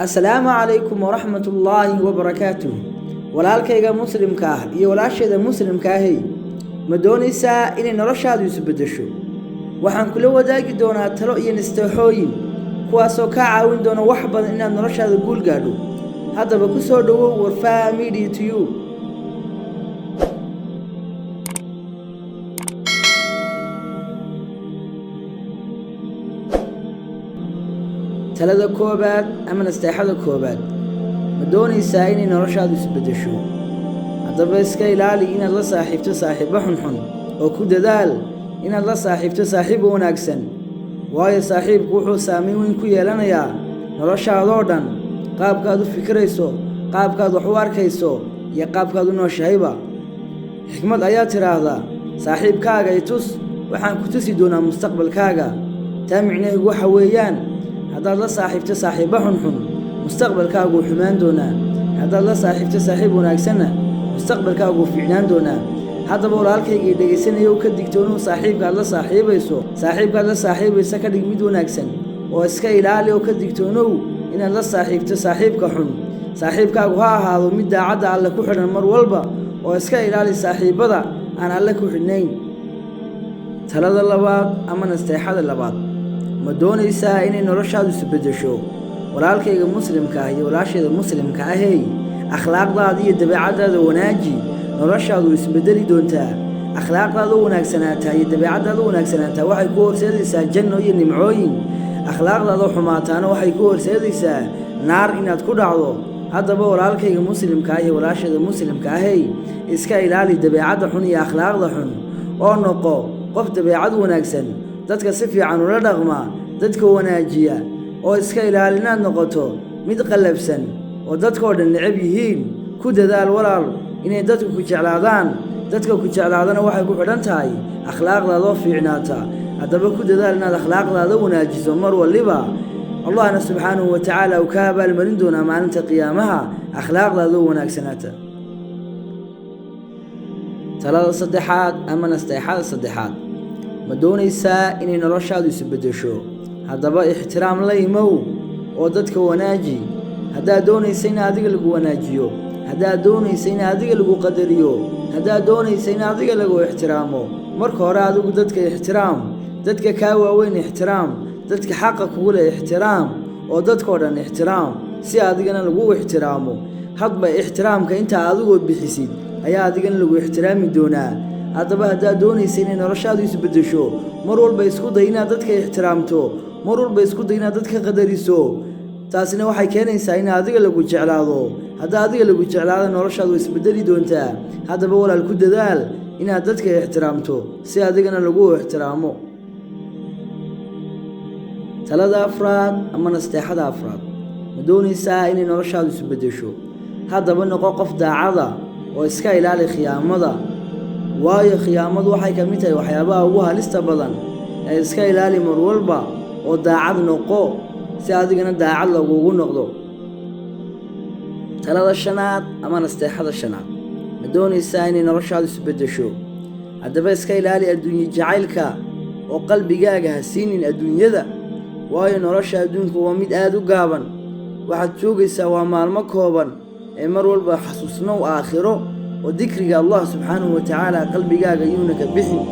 السلام عليكم ورحمة الله وبركاته. walaalkayga muslimka ah iyo walaasheeda muslimka ahi ma doonaysaa inay noloshaadu isbedesho? waxaan kula wadaagi doonaa talo iyo nasteexooyin kuwaasoo ka caawin doona wax badan inaad noloshaada guul gaadho. haddaba ku soo dhawow Warfaa Media to you. talada koobaad ama nasteexada koobaad, ma doonaysaa inay noloshaadu isbedesho? haddaba iska ilaali inaad la saaxiibto saaxiibo xunxun oo ku dadaal inaad la saaxiibto saaxiib wanaagsan, waayo saaxiibku wuxuu saameyn weyn ku yeelanayaa noloshaadoo dhan. qaabkaad u fikirayso, qaabkaad wax u arkayso iyo qaabkaad u nooshahayba. xikmad ayaa tidhaahdaa saaxiibkaaga i tus, waxaan ku tusi doonaa mustaqbalkaaga. taa micnaheedu waxa weeyaan haddaad la saaxiibto saaxiibo xunxun mustaqbalkaagu wuu xumaan doonaa, haddaad la saaxiibto saaxiib wanaagsanna mustaqbalkaagu wuu fiicnaan doonaa. haddaba walaalkaygii dhegaysanayow ka digtoonow saaxiibkaad la saaxiibaysa ka dhig mid wanaagsan, oo iska ilaali oo ka digtoonow inaad la saaxiibto saaxiibka xun. saaxiibkaagu ha ahaado mid daacadda alle ku xidhan mar walba, oo iska ilaali saaxiibbada aan alle ku xidhnayn. talada labaad ama nasteexada labaad, ma doonaysaa inay noloshaadu isbedesho? walaalkayga muslimka ah iyo walaasheeda muslimka ahey, akhlaaqdaada iyo dabeecaddaada wanaaji, noloshaadu isbedeli doontaa. akhlaaqdaada wanaagsanaataa iyo dabeecaddaada wanaagsanaataa waxay ku horseedaysaa janno iyo nimcooyin. akhlaaqdaada xumaataana waxay ku horseedaysaa naar inaad ku dhacdo. haddaba walaalkayga muslimka ah iyo walaasheeda muslimka ahey, iska ilaali dabeecadda xun iyo akhlaaqda xun, oo noqo qof dabeecad wanaagsan, dadka si fiican ula dhaqma, dadka wanaajiya, oo iska ilaali inaad noqoto mid qallafsan oo dadkoo dhan necab yihiin. ku dadaal walaal inay dadku ku jeclaadaan, dadka ku jeclaadana waxay ku xidhan tahay akhlaaqdaadoo fiicnaata. haddaba ku dadaal inaad akhlaaqdaada wanaajiso mar waliba. allahna subxaanahu wa tacaala uu ka abaalmarin doonaa maalinta qiyaamaha akhlaaqdaadoo wanaagsanaata. talada saddexaad ama nasteexada saddexaad, ma doonaysaa inay noloshaadu isbedesho? haddaba ixtiraam la imow oo dadka wanaaji. haddaad doonaysa in adiga lagu wanaajiyo, haddaad doonaysa in adiga lagu qadariyo, haddaad doonaysa in adiga lagu ixtiraamo, marka hore adigu dadka ixtiraam, dadka kaa waaweyn ixtiraam, dadka xaqa kugu leh ixtiraam, oo dadkoo dhan ixtiraam si adigana lagu ixtiraamo. hadba ixtiraamka intaa adigood bixisid ayaa adigana lagu ixtiraami doonaa. haddaba haddaad doonaysa inay noloshaadu isbedesho, mar walba isku day inaad dadka ixtiraamto, mar walba isku day inaad dadka qadariso. taasina waxay keenaysaa in adiga lagu jeclaado. haddaa adiga lagu jeclaado noloshaadu isbedeli doontaa. haddaba walaal ku dadaal inaad dadka ixtiraamto si adigana lagu ixtiraamo. talada afraad ama nasteexada afraad, ma doonaysaa inay noloshaadu isbedesho? haddaba noqo qof daacada oo iska ilaali khiyaamada, waayo khiyaamadu waxay ka mid tahay waxyaabaha ugu halista badan. ee iska ilaali mar walba oo daacad noqo si adigana daacad lagugu noqdo. talada shanaad ama nasteexada shanaad, ma doonaysaa inay noloshaadu isbedesho? haddaba iska ilaali adduunye jacaylka oo qalbigaaga ha siinin adduunyada, waayo nolosha adduunku waa mid aad u gaaban. waxaad joogaysaa waa maalmo kooban, ee mar walba xasuusnow aakhiro oo dikriga allah subxaanahu wa tacaala qalbigaaga yuuna ka bixin.